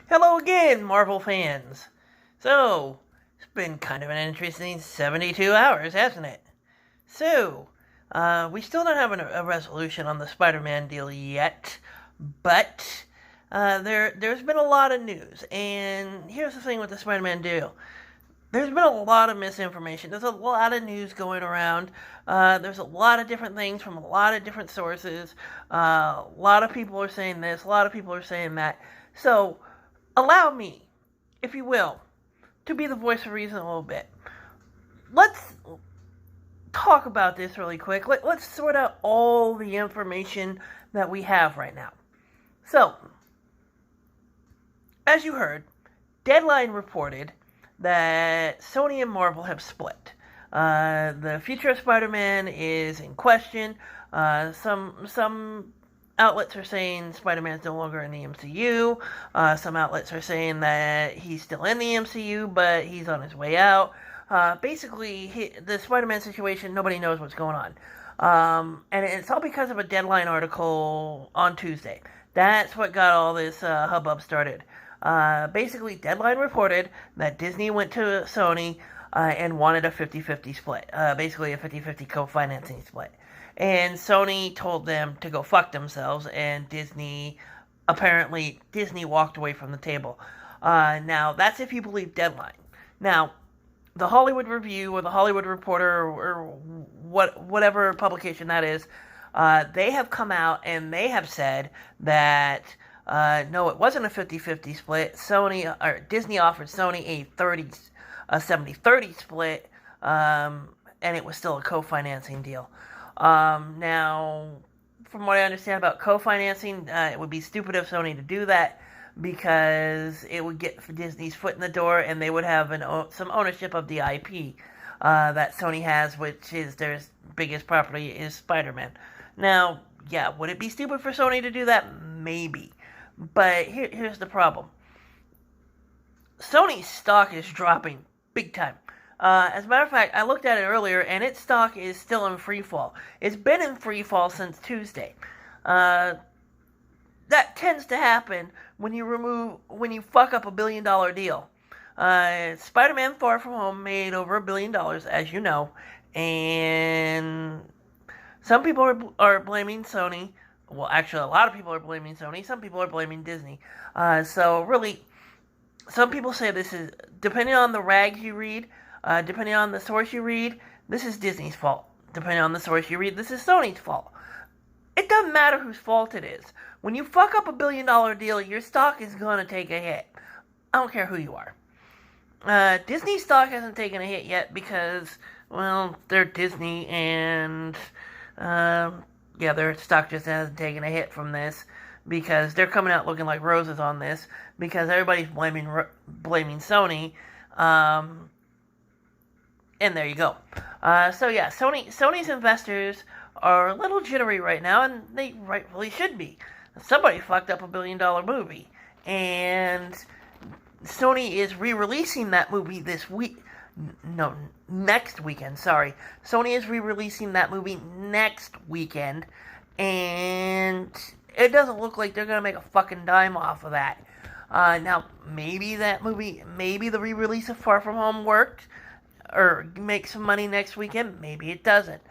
Hello again, Marvel fans. So, it's been kind of an interesting 72 hours, hasn't it? So, we still don't have a resolution on the Spider-Man deal yet, but there's been a lot of news. And here's the thing with the Spider-Man deal. There's been a lot of misinformation. There's a lot of news going around. There's a lot of different things from a lot of different sources. A lot of people are saying this, a lot of people are saying that. So, allow me, if you will, to be the voice of reason a little bit. Let's talk about this really quick. Let's sort out all the information that we have right now. So, as you heard, Deadline reported that Sony and Marvel have split. The future of Spider-Man is in question. Some outlets are saying Spider-Man's no longer in the MCU. Some outlets are saying that he's still in the MCU, but he's on his way out. Basically, the Spider-Man situation, nobody knows what's going on. And it's all because of a Deadline article on Tuesday. That's what got all this hubbub started. Basically, Deadline reported that Disney went to Sony and wanted a 50-50 split. Basically, a 50-50 co-financing split. And Sony told them to go fuck themselves, and Disney walked away from the table. Now, that's if you believe Deadline. Now, the Hollywood Review or the Hollywood Reporter or whatever publication that is, they have come out and they have said that no, it wasn't a 50-50 split. Disney offered Sony a 70-30 split, and it was still a co-financing deal. Now, from what I understand about co-financing, it would be stupid of Sony to do that because it would get Disney's foot in the door and they would have some ownership of the IP that Sony has, which is their biggest property is Spider-Man. Now, yeah, would it be stupid for Sony to do that? Maybe. But here's the problem. Sony's stock is dropping big time. As a matter of fact, I looked at it earlier, and its stock is still in free fall. It's been in free fall since Tuesday. That tends to happen when you fuck up $1 billion deal. Spider-Man Far From Home made over $1 billion, as you know, and some people are blaming Sony. Well, actually, a lot of people are blaming Sony. Some people are blaming Disney. So really, some people say this is, depending on the rags you read, depending on the source you read, this is Disney's fault. Depending on the source you read, this is Sony's fault. It doesn't matter whose fault it is. When you fuck up $1 billion deal, your stock is going to take a hit. I don't care who you are. Disney stock hasn't taken a hit yet because, well, they're Disney and, yeah, their stock just hasn't taken a hit from this because they're coming out looking like roses on this because everybody's blaming Sony. And there you go. So yeah, Sony's investors are a little jittery right now, and they rightfully should be. Somebody fucked up $1 billion movie, and Sony is re-releasing that movie this week. No, next weekend, sorry. Sony is re-releasing that movie next weekend, and it doesn't look like they're going to make a fucking dime off of that. Now, maybe the re-release of Far From Home worked, or make some money next weekend. Maybe it doesn't.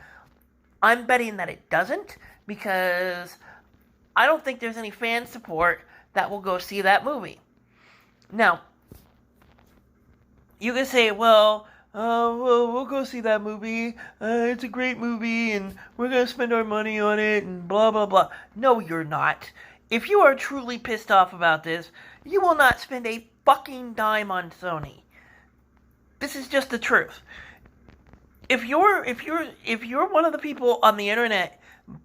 I'm betting that it doesn't, because I don't think there's any fan support that will go see that movie. Now, you can say, well, we'll go see that movie. It's a great movie, and we're going to spend our money on it, and blah, blah, blah. No, you're not. If you are truly pissed off about this, you will not spend a fucking dime on Sony. This is just the truth. If you're one of the people on the internet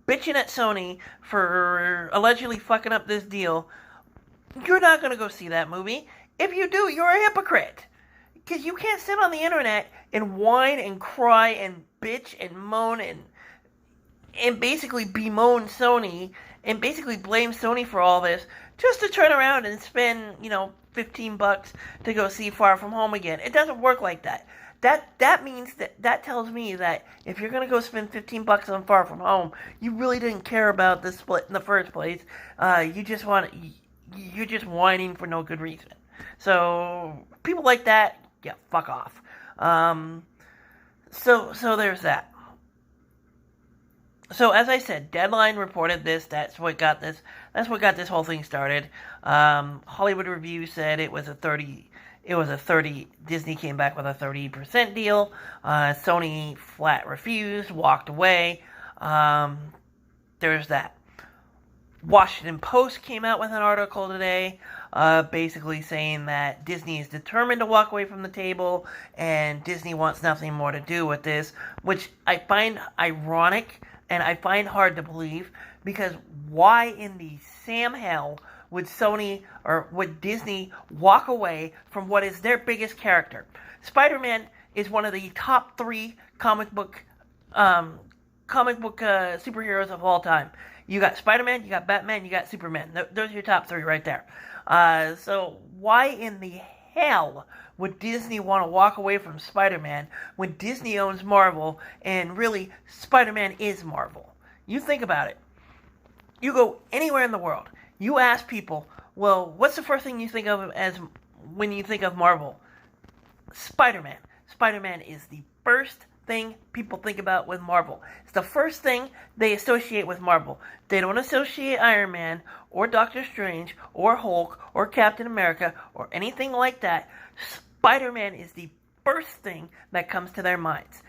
bitching at Sony for allegedly fucking up this deal, you're not going to go see that movie. If you do, you're a hypocrite. Because you can't sit on the internet and whine and cry and bitch and moan and basically bemoan Sony and basically blame Sony for all this just to turn around and spend, $15 to go see Far From Home again. It doesn't work like that. That means that tells me that if you're going to go spend $15 on Far From Home, you really didn't care about the split in the first place. You just want you're just whining for no good reason. So people like that, yeah, fuck off. So there's that. So as I said, Deadline reported this. That's what got this. That's what got this whole thing started. Hollywood Review said it was a 30. It was a 30. Disney came back with a 30% deal. Sony flat refused, walked away. There's that. Washington Post came out with an article today, basically saying that Disney is determined to walk away from the table, and Disney wants nothing more to do with this, which I find ironic and I find hard to believe, because why in the Sam hell would Sony or would Disney walk away from what is their biggest character? Spider-Man is one of the top 3 comic book superheroes of all time. You got Spider-Man, you got Batman, you got Superman. Those are your top 3 right there. So why in the hell would Disney want to walk away from Spider-Man when Disney owns Marvel, and really, Spider-Man is Marvel? You think about it. You go anywhere in the world, you ask people, well, what's the first thing you think of as when you think of Marvel? Spider-Man. Spider-Man is the first thing people think about with Marvel. It's the first thing they associate with Marvel. They don't associate Iron Man or Doctor Strange or Hulk or Captain America or anything like that. Spider-Man is the first thing that comes to their minds.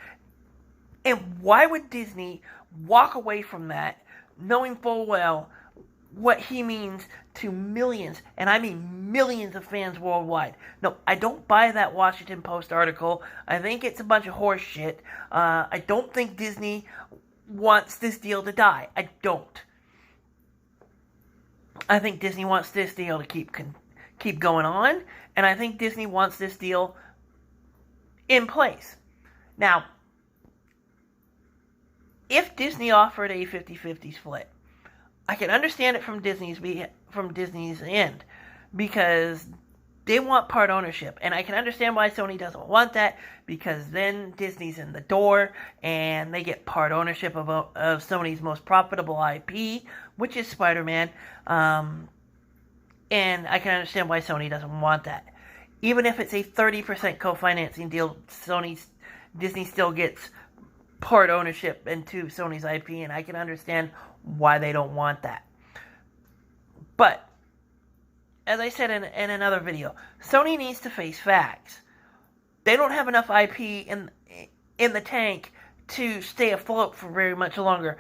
And why would Disney walk away from that, knowing full well what he means to millions, and I mean millions of fans worldwide? No, I don't buy that Washington Post article. I think it's a bunch of horse shit. I don't think Disney wants this deal to die. I don't. I think Disney wants this deal to keep going on, and I think Disney wants this deal in place. Now, if Disney offered a 50-50 split, I can understand it from Disney's end, because they want part ownership, and I can understand why Sony doesn't want that, because then Disney's in the door and they get part ownership of Sony's most profitable IP, which is Spider-Man, and I can understand why Sony doesn't want that. Even if it's a 30% co-financing deal, Disney still gets part ownership into Sony's IP, and I can understand why they don't want that. But as I said in another video, Sony needs to face facts. They don't have enough IP in the tank to stay afloat for very much longer.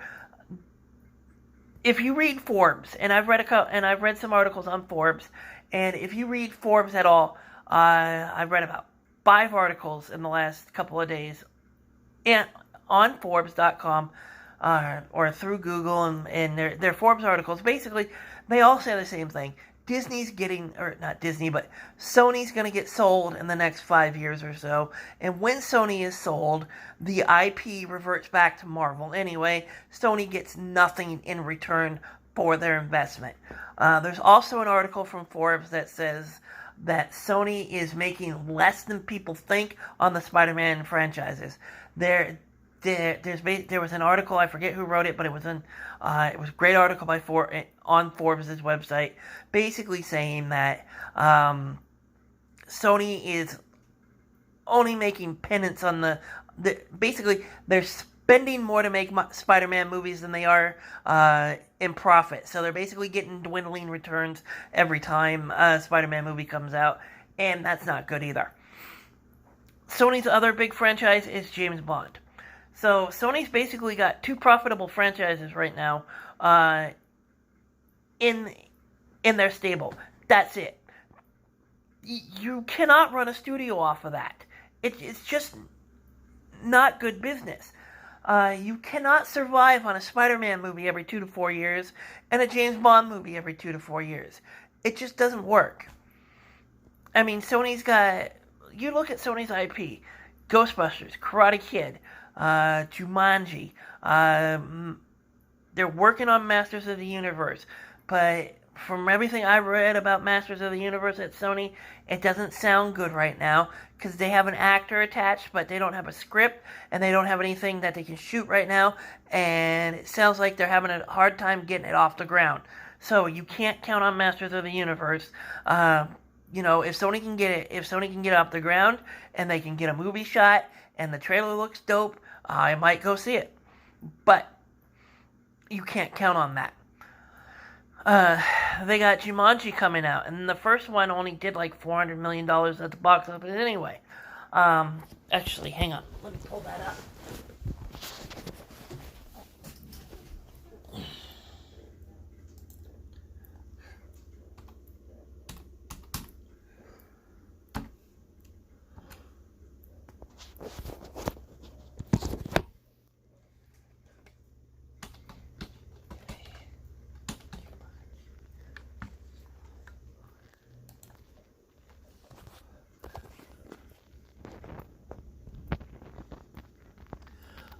If you read Forbes, and I've read some articles on Forbes, and if you read Forbes at all, I've read about 5 articles in the last couple of days, and on Forbes.com, or through Google, and their Forbes articles. Basically, they all say the same thing. Disney's getting, or not Disney, but Sony's going to get sold in the next 5 years or so. And when Sony is sold, the IP reverts back to Marvel anyway. Sony gets nothing in return for their investment. There's also an article from Forbes that says that Sony is making less than people think on the Spider-Man franchises. There was an article, I forget who wrote it, but it was a great article on Forbes' website, basically saying that Sony is only making penance on basically they're spending more to make Spider-Man movies than they are in profit. So they're basically getting dwindling returns every time a Spider-Man movie comes out, and that's not good either. Sony's other big franchise is James Bond. So Sony's basically got 2 profitable franchises right now in their stable. That's it. You cannot run a studio off of that. It's just not good business. You cannot survive on a Spider-Man movie every 2 to 4 years and a James Bond movie every 2 to 4 years. It just doesn't work. I mean, Sony's got... You look at Sony's IP. Ghostbusters, Karate Kid, Jumanji. They're working on Masters of the Universe. But from everything I read about Masters of the Universe at Sony, it doesn't sound good right now, because they have an actor attached, but they don't have a script, and they don't have anything that they can shoot right now, and it sounds like they're having a hard time getting it off the ground. So you can't count on Masters of the Universe. If Sony can get it, if Sony can get it off the ground and they can get a movie shot and the trailer looks dope, I might go see it. But you can't count on that. They got Jumanji coming out, and the first one only did like $400 million at the box office anyway. Actually, hang on. Let me pull that up.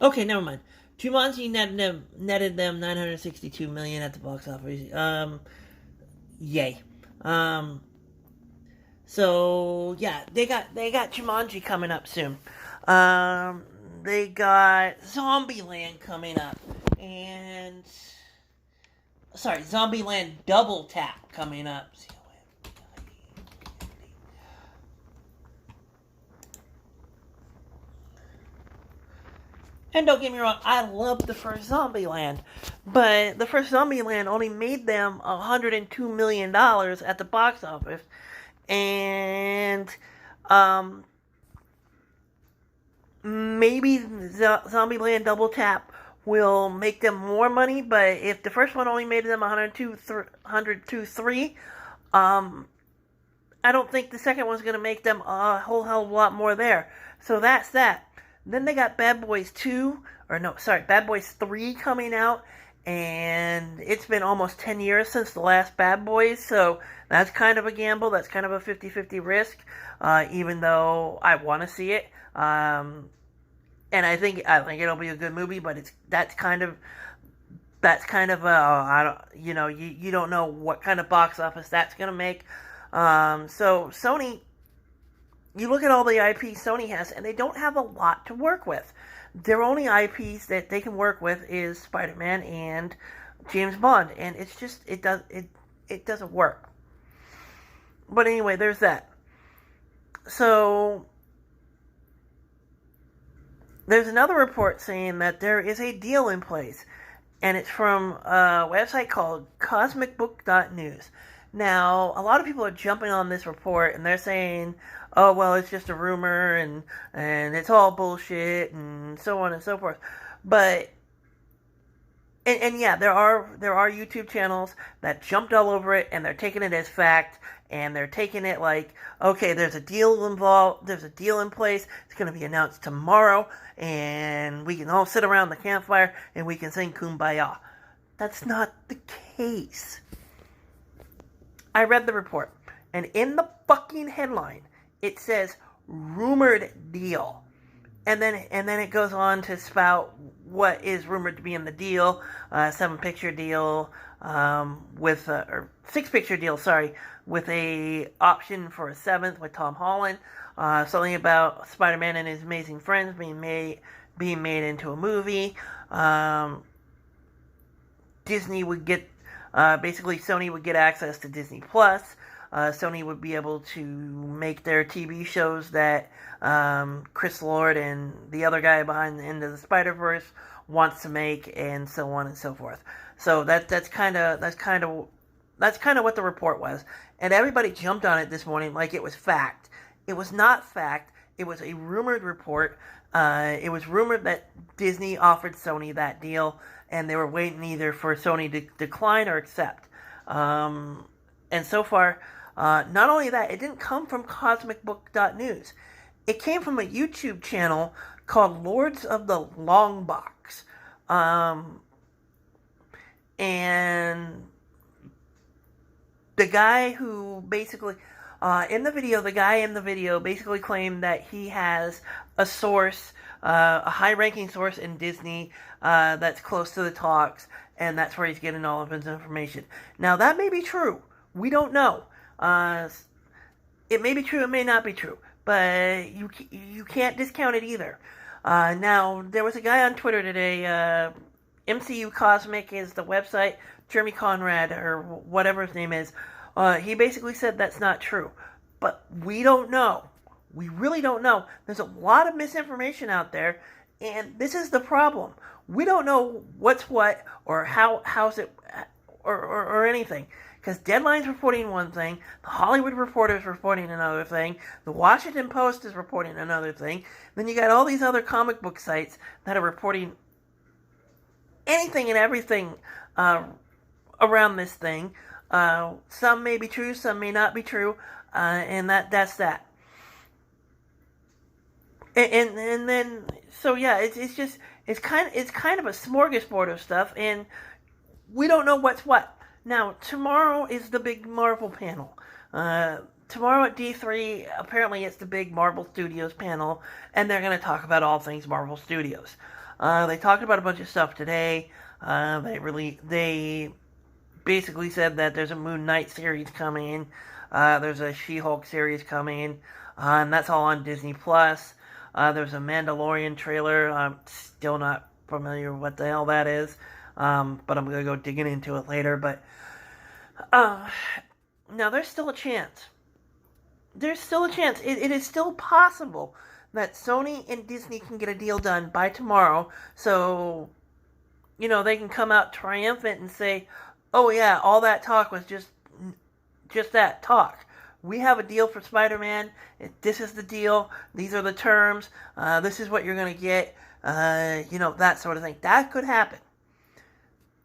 Okay, never mind. Jumanji netted them $962 million at the box office. Yay. So yeah, they got Jumanji coming up soon. They got Zombieland coming up, and Zombieland Double Tap coming up. And don't get me wrong, I love the first Zombieland, but the first Zombieland only made them $102 million at the box office, and maybe Zombieland Double Tap will make them more money, but if the first one only made them 102.3, I don't think the second one's going to make them a whole hell of a lot more there. So that's that. Then they got Bad Boys 3 coming out, and it's been almost 10 years since the last Bad Boys, so that's kind of a gamble, that's kind of a 50-50 risk, even though I want to see it, and I think it'll be a good movie, but that's kind of you don't know what kind of box office that's going to make, so Sony, you look at all the IP Sony has, and they don't have a lot to work with. Their only IPs that they can work with is Spider-Man and James Bond, and it's just it doesn't work. But anyway, there's that. So there's another report saying that there is a deal in place, and it's from a website called cosmicbook.news. Now, a lot of people are jumping on this report, and they're saying, oh, well, it's just a rumor, and it's all bullshit, and so on and so forth. But, and yeah, there are YouTube channels that jumped all over it, and they're taking it as fact, and they're taking it like, okay, there's a deal involved, there's a deal in place, it's going to be announced tomorrow, and we can all sit around the campfire, and we can sing Kumbaya. That's not the case. I read the report, and in the fucking headline, it says rumored deal, and then it goes on to spout what is rumored to be in the deal: 7-picture deal with or 6-picture deal, with a option for a 7th with Tom Holland. Something about Spider-Man and His Amazing Friends being made into a movie. Disney would get. Basically, Sony would get access to Disney Plus. Sony would be able to make their TV shows that Chris Lord and the other guy behind the Into the Spider-Verse wants to make, and so on and so forth. So that's kind of what the report was, and everybody jumped on it this morning like it was fact. It was not fact. It was a rumored report. It was rumored that Disney offered Sony that deal, and they were waiting either for Sony to decline or accept. And so far, not only that, it didn't come from cosmicbook.news. It came from a YouTube channel called Lords of the Long Box. And the guy who basically... the guy in the video basically claimed that he has a source, a high-ranking source in Disney that's close to the talks, and that's where he's getting all of his information. Now, that may be true. We don't know. It may be true, it may not be true, but you can't discount it either. Now, there was a guy on Twitter today, MCU Cosmic is the website. Jeremy Conrad, or whatever his name is, he basically said that's not true. But we don't know. We really don't know. There's a lot of misinformation out there, and this is the problem. We don't know what's what or how's it or anything. Because Deadline's reporting one thing, the Hollywood Reporter is reporting another thing, the Washington Post is reporting another thing, then you got all these other comic book sites that are reporting anything and everything around this thing. Some may be true, some may not be true, and that's that. And then so yeah, it's kind of a smorgasbord of stuff, and we don't know what's what. Now tomorrow is the big Marvel panel. Tomorrow at D3, apparently it's the big Marvel Studios panel, and they're going to talk about all things Marvel Studios. They talked about a bunch of stuff today. They basically said that there's a Moon Knight series coming. There's a She-Hulk series coming, and that's all on Disney Plus. There's a Mandalorian trailer. I'm still not familiar with what the hell that is, but I'm going to go digging into it later. But now there's still a chance. There's still a chance. It is still possible that Sony and Disney can get a deal done by tomorrow, so they can come out triumphant and say, "Oh yeah, all that talk was just that talk. We have a deal for Spider-Man. This is the deal. These are the terms. This is what you're going to get. That sort of thing." That could happen.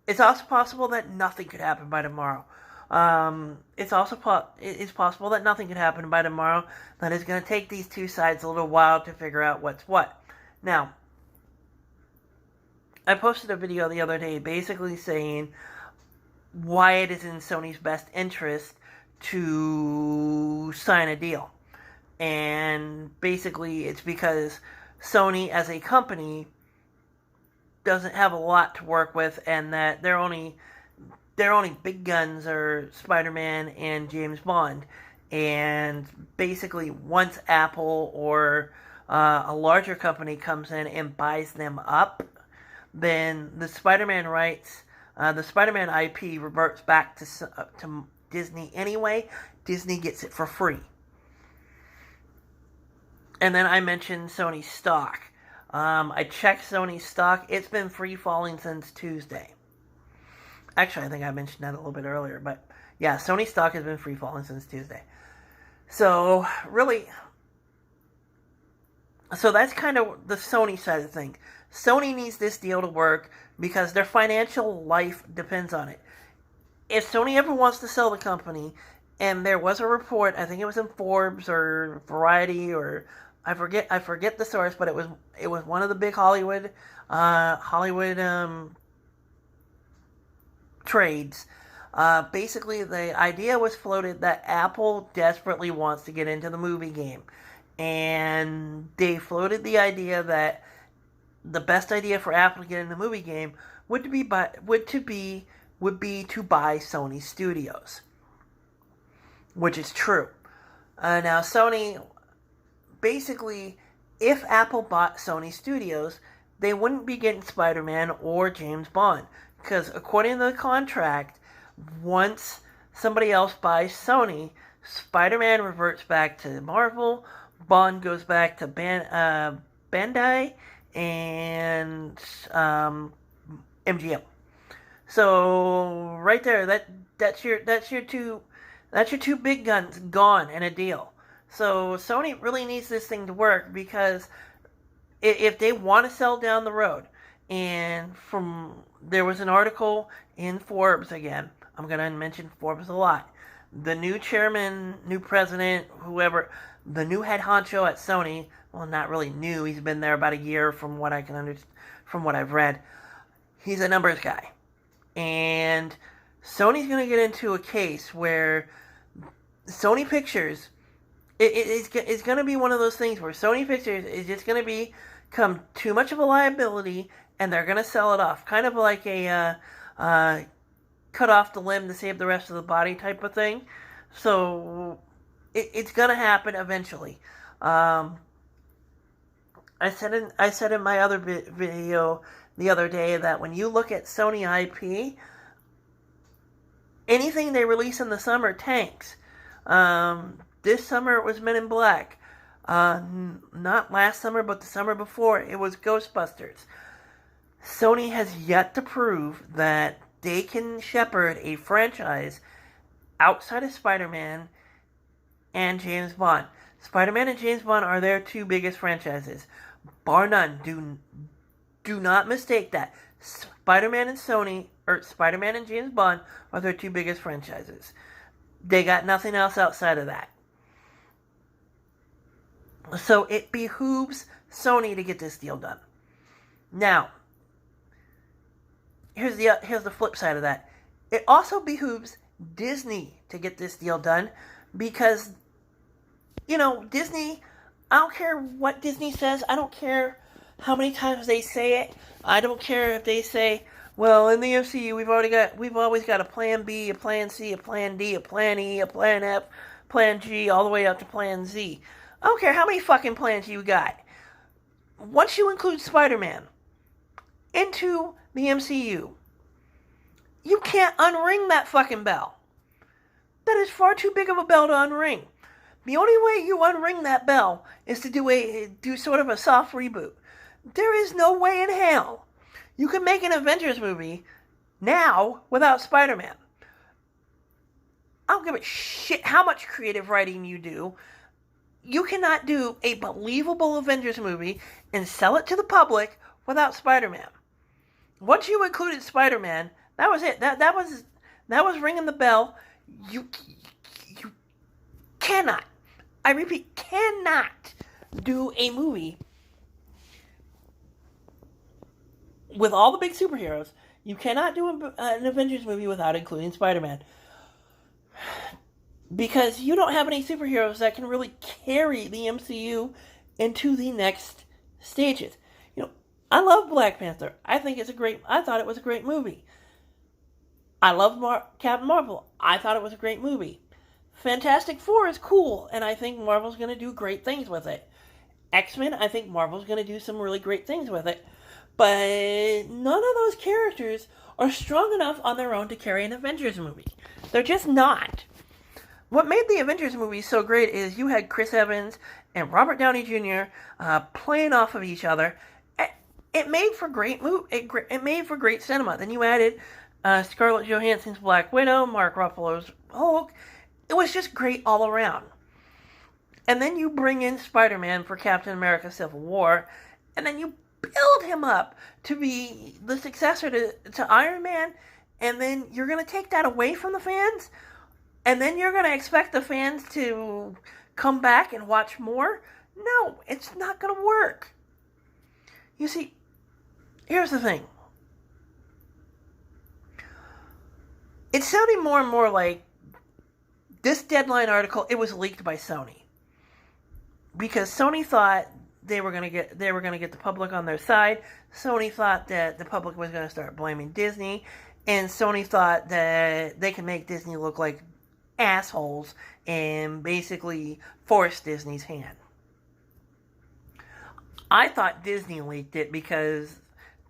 It's also possible that nothing could happen by tomorrow. It's possible that nothing could happen by tomorrow. That it's going to take these two sides a little while to figure out what's what. Now, I posted a video the other day basically saying why it is in Sony's best interest to sign a deal. And basically it's because Sony as a company doesn't have a lot to work with, and that their only big guns are Spider-Man and James Bond. And basically once Apple or a larger company comes in and buys them up, then the Spider-Man rights, the Spider-Man IP reverts back to Disney anyway. Disney gets it for free. And then I mentioned Sony's stock. I checked Sony's stock. It's been free falling since Tuesday. Actually, I think I mentioned that a little bit earlier. But yeah, Sony's stock has been free falling since Tuesday. So that's kind of the Sony side of things. Sony needs this deal to work because their financial life depends on it. If Sony ever wants to sell the company, and there was a report, I think it was in Forbes or Variety, or I forget the source, but it was one of the big Hollywood trades. Basically, the idea was floated that Apple desperately wants to get into the movie game, and they floated the idea that the best idea for Apple to get in the movie game would be to buy Sony Studios, which is true. Now, Sony, basically, if Apple bought Sony Studios, they wouldn't be getting Spider-Man or James Bond, because according to the contract, once somebody else buys Sony, Spider-Man reverts back to Marvel, Bond goes back to Bandai, and MGM. So right there, that's your two big guns gone in a deal. So Sony really needs this thing to work, because if they want to sell down the road, and there was an article in Forbes again. I'm gonna mention Forbes a lot. The new chairman, new president, whoever, the new head honcho at Sony. Well, not really new. He's been there about a year, from what I can understand, from what I've read. He's a numbers guy. And Sony's going to get into a case where Sony Pictures, it's going to be one of those things where Sony Pictures is just going to become too much of a liability, and they're going to sell it off. Kind of like a cut off the limb to save the rest of the body type of thing. So it's going to happen eventually. I said in my other video the other day that when you look at Sony IP, anything they release in the summer tanks. This summer it was Men in Black. Not last summer, but the summer before, it was Ghostbusters. Sony has yet to prove that they can shepherd a franchise outside of Spider-Man and James Bond. Spider-Man and James Bond are their two biggest franchises. Bar none. Do not mistake that. Spider-Man and Spider-Man and James Bond are their two biggest franchises. They got nothing else outside of that. So it behooves Sony to get this deal done. Now, here's the flip side of that. It also behooves Disney to get this deal done because, Disney, I don't care what Disney says. I don't care how many times they say it. I don't care if they say, well, in the MCU, we've always got a plan B, a plan C, a plan D, a plan E, a plan F, plan G, all the way up to plan Z. I don't care how many fucking plans you got. Once you include Spider-Man into the MCU, you can't unring that fucking bell. That is far too big of a bell to unring. The only way you unring that bell is to do sort of a soft reboot. There is no way in hell you can make an Avengers movie now without Spider-Man. I don't give a shit how much creative writing you do. You cannot do a believable Avengers movie and sell it to the public without Spider-Man. Once you included Spider-Man, that was it. That was ringing the bell. You cannot, I repeat, cannot do a movie with all the big superheroes. You cannot do an Avengers movie without including Spider-Man. Because you don't have any superheroes that can really carry the MCU into the next stages. I love Black Panther. I thought it was a great movie. I love Captain Marvel. I thought it was a great movie. Fantastic Four is cool, and I think Marvel's going to do great things with it. X-Men, I think Marvel's going to do some really great things with it. But none of those characters are strong enough on their own to carry an Avengers movie. They're just not. What made the Avengers movie so great is you had Chris Evans and Robert Downey Jr. Playing off of each other. It made for great It made for great cinema. Then you added Scarlett Johansson's Black Widow, Mark Ruffalo's Hulk. It was just great all around. And then you bring in Spider-Man for Captain America: Civil War, and then you build him up to be the successor to Iron Man, and then you're going to take that away from the fans? And then you're going to expect the fans to come back and watch more? No, it's not going to work. You see, here's the thing. It's sounding more and more like this Deadline article, it was leaked by Sony. Because Sony thought they were going to get the public on their side. Sony thought that the public was going to start blaming Disney, and Sony thought that they could make Disney look like assholes and basically force Disney's hand. I thought Disney leaked it because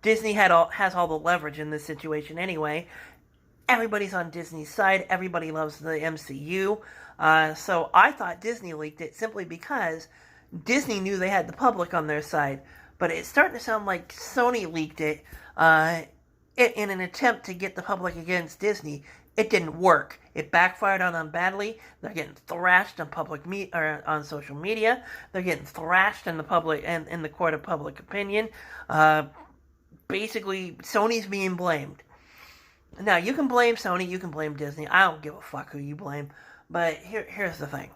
Disney has all the leverage in this situation anyway. Everybody's on Disney's side. Everybody loves the MCU. So I thought Disney leaked it simply because Disney knew they had the public on their side. But it's starting to sound like Sony leaked it in an attempt to get the public against Disney. It didn't work. It backfired on them badly. They're getting thrashed on on social media. They're getting thrashed in the public and in the court of public opinion. Basically, Sony's being blamed. Now, you can blame Sony, you can blame Disney. I don't give a fuck who you blame. But here's the thing.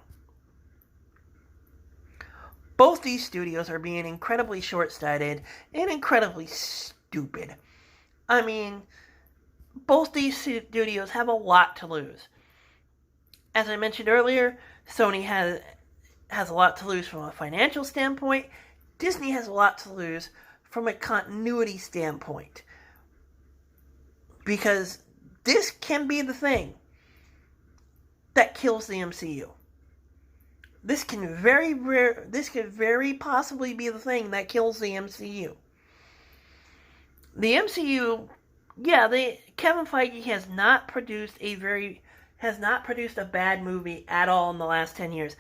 Both these studios are being incredibly short-sighted and incredibly stupid. I mean, both these studios have a lot to lose. As I mentioned earlier, Sony has a lot to lose from a financial standpoint. Disney has a lot to lose from a continuity standpoint. Because this can be the thing that kills the MCU. This could very possibly be the thing that kills the MCU. the MCU, yeah, Kevin Feige has not produced a bad movie at all in the last 10 years.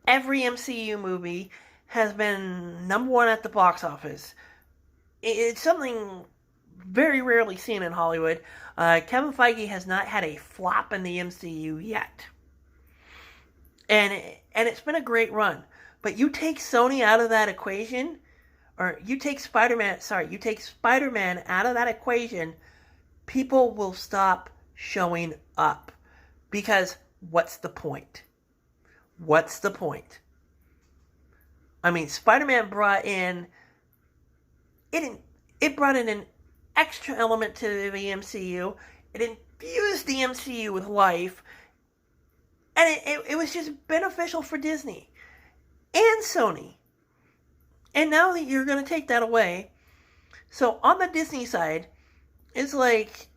Every MCU movie has been number one at the box office. It's something very rarely seen in Hollywood. Kevin Feige has not had a flop in the MCU yet. And it's been a great run. But you take Sony out of that equation, or you take Spider-Man out of that equation, people will stop showing up. Because what's the point? What's the point? I mean, Spider-Man brought in an extra element to the MCU. It infused the MCU with life. And it was just beneficial for Disney and Sony. And now that you're going to take that away, so on the Disney side, it's like,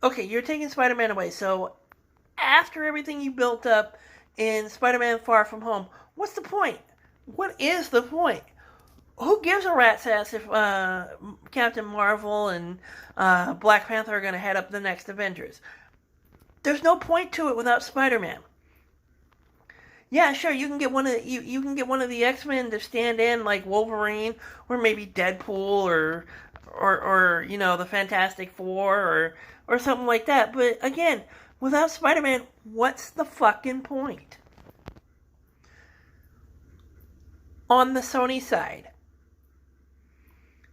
okay, you're taking Spider-Man away. So after everything you built up in Spider-Man Far From Home, what's the point? What is the point? Who gives a rat's ass if Captain Marvel and Black Panther are going to head up the next Avengers? There's no point to it without Spider-Man. Yeah, sure, you can get one of the X-Men to stand in like Wolverine or maybe Deadpool or you know, the Fantastic Four or something like that. But again, without Spider-Man, what's the fucking point? On the Sony side,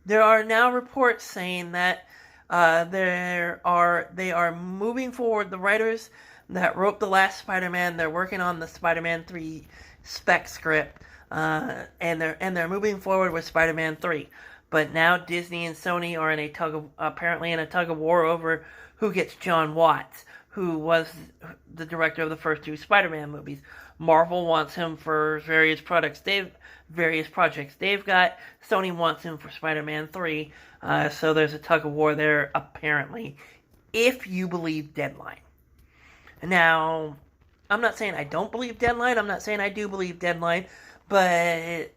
there are now reports saying that they are moving forward. The writers that wrote the last Spider-Man, they're working on the Spider-Man 3 spec script, and they're moving forward with Spider-Man 3. But now Disney and Sony are apparently in a tug of war over who gets John Watts, who was the director of the first two Spider-Man movies. Marvel wants him for various projects they've got. Sony wants him for Spider-Man 3. So there's a tug of war there, apparently, if you believe Deadline. Now, I'm not saying I don't believe Deadline. I'm not saying I do believe Deadline. But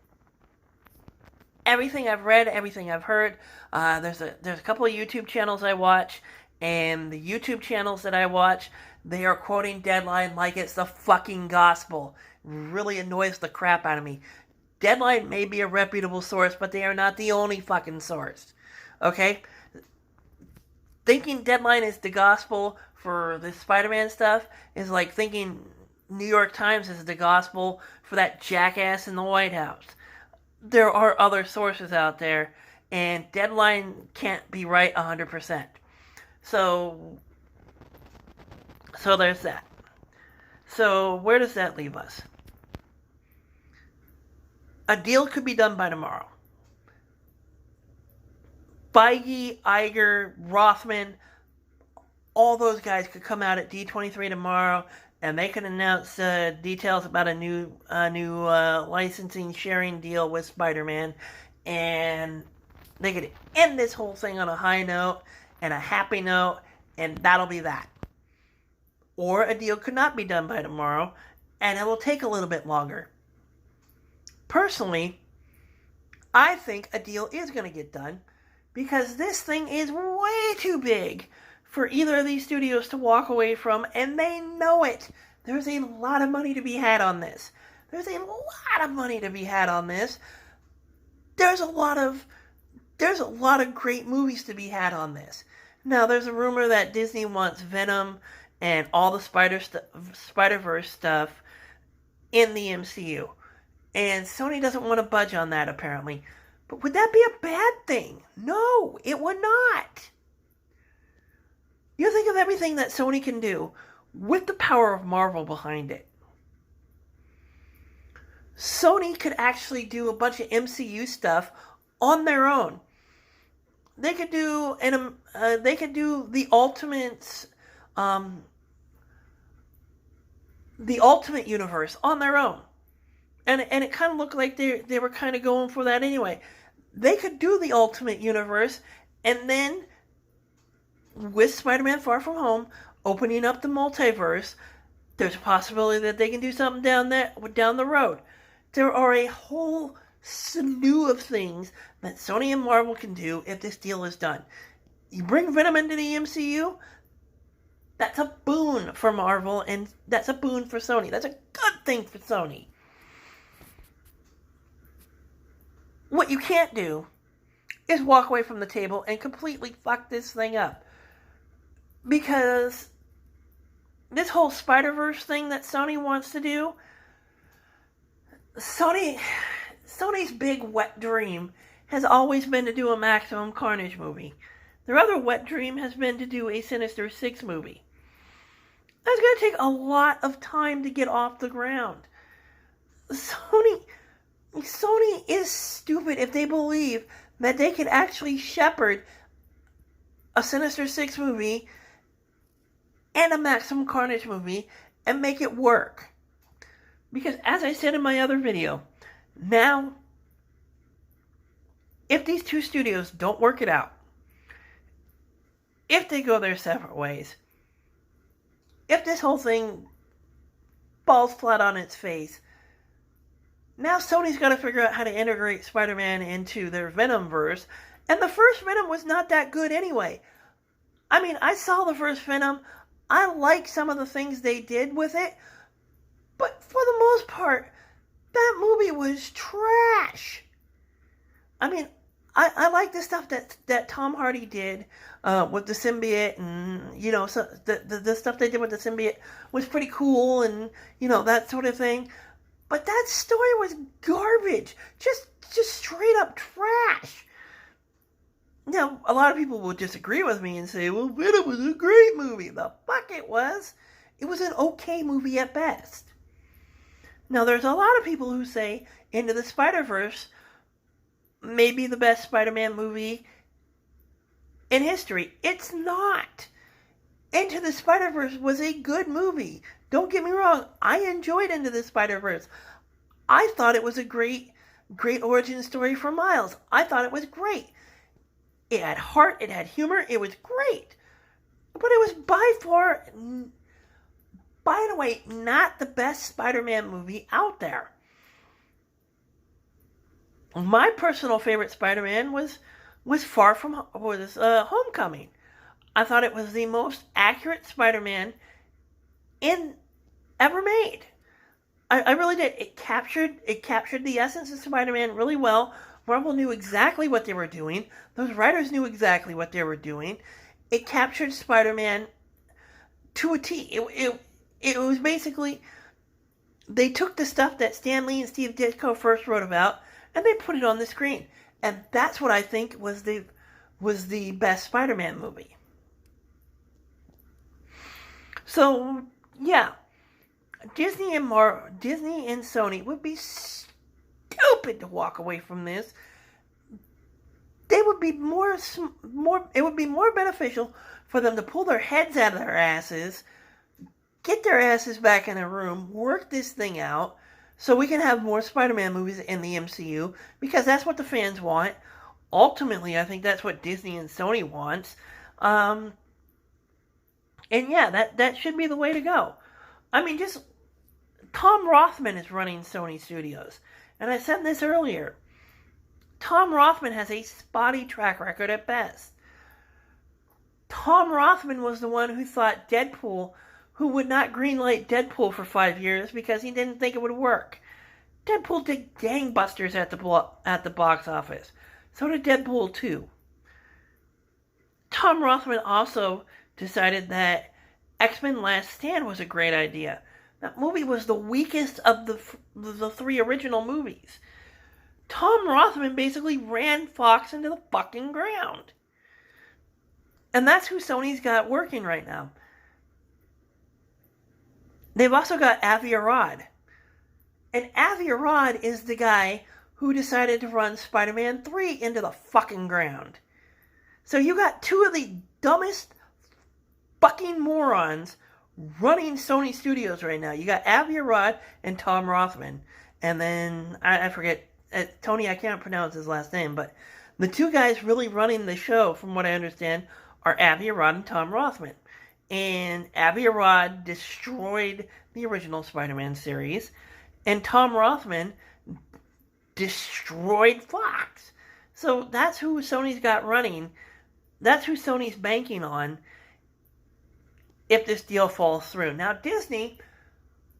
everything I've read, everything I've heard, there's a couple of YouTube channels I watch. And the YouTube channels that I watch, they are quoting Deadline like it's the fucking gospel. Really annoys the crap out of me. Deadline may be a reputable source, but they are not the only fucking source. Okay? Thinking Deadline is the gospel for the Spider-Man stuff is like thinking New York Times is the gospel for that jackass in the White House. There are other sources out there, and Deadline can't be right 100%. So there's that. So where does that leave us? A deal could be done by tomorrow. Feige, Iger, Rothman, all those guys could come out at D23 tomorrow, and they could announce details about a new licensing sharing deal with Spider-Man, and they could end this whole thing on a high note and a happy note, and that'll be that. Or a deal could not be done by tomorrow, and it will take a little bit longer. Personally, I think a deal is going to get done, because this thing is way too big for either of these studios to walk away from, and they know it. There's a lot of money to be had on this. There's a lot of money to be had on this. There's a lot of great movies to be had on this. Now, there's a rumor that Disney wants Venom and all the Spider-Verse stuff in the MCU. And Sony doesn't want to budge on that, apparently. But would that be a bad thing? No, it would not. You think of everything that Sony can do with the power of Marvel behind it. Sony could actually do a bunch of MCU stuff on their own. They could do the Ultimate Universe on their own, and it kind of looked like they were kind of going for that anyway. They could do the Ultimate Universe, and then with Spider-Man Far From Home opening up the multiverse, there's a possibility that they can do something down the road. There are a whole slew of things that Sony and Marvel can do if this deal is done. You bring Venom into the MCU, that's a boon for Marvel, and that's a boon for Sony. That's a good thing for Sony. What you can't do is walk away from the table and completely fuck this thing up. Because this whole Spider-Verse thing that Sony wants to do, Sony's big wet dream has always been to do a Maximum Carnage movie. Their other wet dream has been to do a Sinister Six movie. That's going to take a lot of time to get off the ground. Sony is stupid if they believe that they can actually shepherd a Sinister Six movie and a Maximum Carnage movie and make it work. Because as I said in my other video, now, if these two studios don't work it out, if they go their separate ways, if this whole thing falls flat on its face, now Sony's got to figure out how to integrate Spider-Man into their Venomverse. And the first Venom was not that good anyway. I mean, I saw the first Venom. I like some of the things they did with it. But for the most part, that movie was trash. I mean, I like the stuff that Tom Hardy did with the symbiote, and so the stuff they did with the symbiote was pretty cool, and that sort of thing. But that story was garbage, just straight up trash. Now, a lot of people will disagree with me and say, "Well, Venom was a great movie." The fuck it was. It was an okay movie at best. Now, there's a lot of people who say Into the Spider-Verse may be the best Spider-Man movie in history. It's not. Into the Spider-Verse was a good movie. Don't get me wrong. I enjoyed Into the Spider-Verse. I thought it was a great origin story for Miles. I thought it was great. It had heart. It had humor. It was great. But it was by far, by the way, not the best Spider-Man movie out there. My personal favorite Spider-Man was Homecoming. I thought it was the most accurate Spider-Man ever made. I really did. It captured the essence of Spider-Man really well. Marvel knew exactly what they were doing. Those writers knew exactly what they were doing. It captured Spider-Man to a T. It was basically, they took the stuff that Stan Lee and Steve Ditko first wrote about, and they put it on the screen. And that's what I think was the best Spider-Man movie. So, yeah. Disney and Sony would be stupid to walk away from this. They would be it would be more beneficial for them to pull their heads out of their asses, get their asses back in a room, work this thing out, so we can have more Spider-Man movies in the MCU, because that's what the fans want. Ultimately, I think that's what Disney and Sony wants. And yeah, that should be the way to go. I mean, just Tom Rothman is running Sony Studios. And I said this earlier. Tom Rothman has a spotty track record at best. Tom Rothman was the one who thought who would not greenlight Deadpool for 5 years because he didn't think it would work. Deadpool did gangbusters at the box office. So did Deadpool 2. Tom Rothman also decided that X-Men Last Stand was a great idea. That movie was the weakest of the three original movies. Tom Rothman basically ran Fox into the fucking ground. And that's who Sony's got working right now. They've also got Avi Arad. And Avi Arad is the guy who decided to run Spider-Man 3 into the fucking ground. So you got two of the dumbest fucking morons running Sony Studios right now. You got Avi Arad and Tom Rothman. And then, I forget, Tony, I can't pronounce his last name, but the two guys really running the show, from what I understand, are Avi Arad and Tom Rothman. And Avi Arad destroyed the original Spider-Man series, and Tom Rothman destroyed Fox. So that's who Sony's got running. That's who Sony's banking on if this deal falls through. Now, Disney,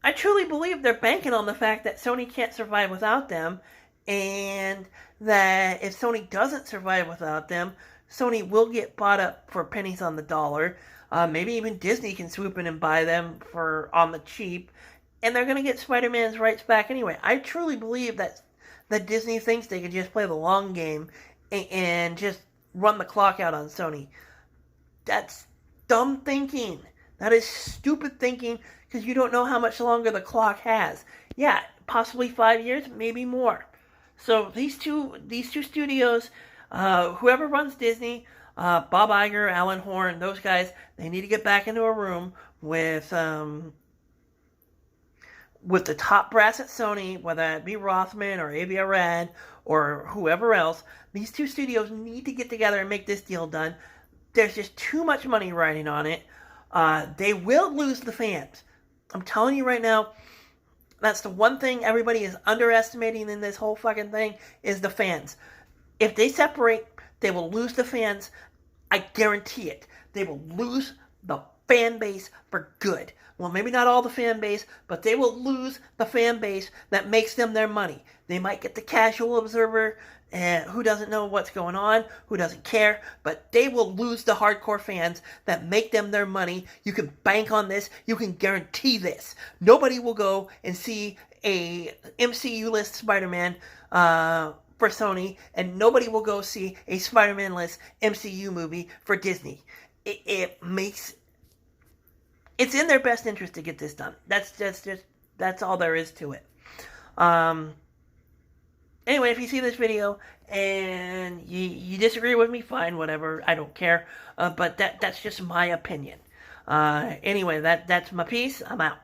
I truly believe they're banking on the fact that Sony can't survive without them, and that if Sony doesn't survive without them, Sony will get bought up for pennies on the dollar. Maybe even Disney can swoop in and buy them for on the cheap, and they're going to get Spider-Man's rights back anyway. I truly believe that Disney thinks they can just play the long game and just run the clock out on Sony. That's dumb thinking. That is stupid thinking, because you don't know how much longer the clock has. Yeah, possibly 5 years, maybe more. So these two studios, whoever runs Disney, Bob Iger, Alan Horn, those guys, they need to get back into a room with the top brass at Sony, whether it be Rothman or Avi Arad or whoever else. These two studios need to get together and make this deal done. There's just too much money riding on it. They will lose the fans. I'm telling you right now, that's the one thing everybody is underestimating in this whole fucking thing, is the fans. If they separate, they will lose the fans. I guarantee it. They will lose the fan base for good. Well, maybe not all the fan base, but they will lose the fan base that makes them their money. They might get the casual observer who doesn't know what's going on, who doesn't care, but they will lose the hardcore fans that make them their money. You can bank on this. You can guarantee this. Nobody will go and see a MCU-list Spider-Man for Sony, and nobody will go see a Spider-Man-less MCU movie for Disney. It's in their best interest to get this done. That's all there is to it. Anyway, if you see this video and you disagree with me, fine, whatever, I don't care. But that's just my opinion. Anyway, that's my piece. I'm out.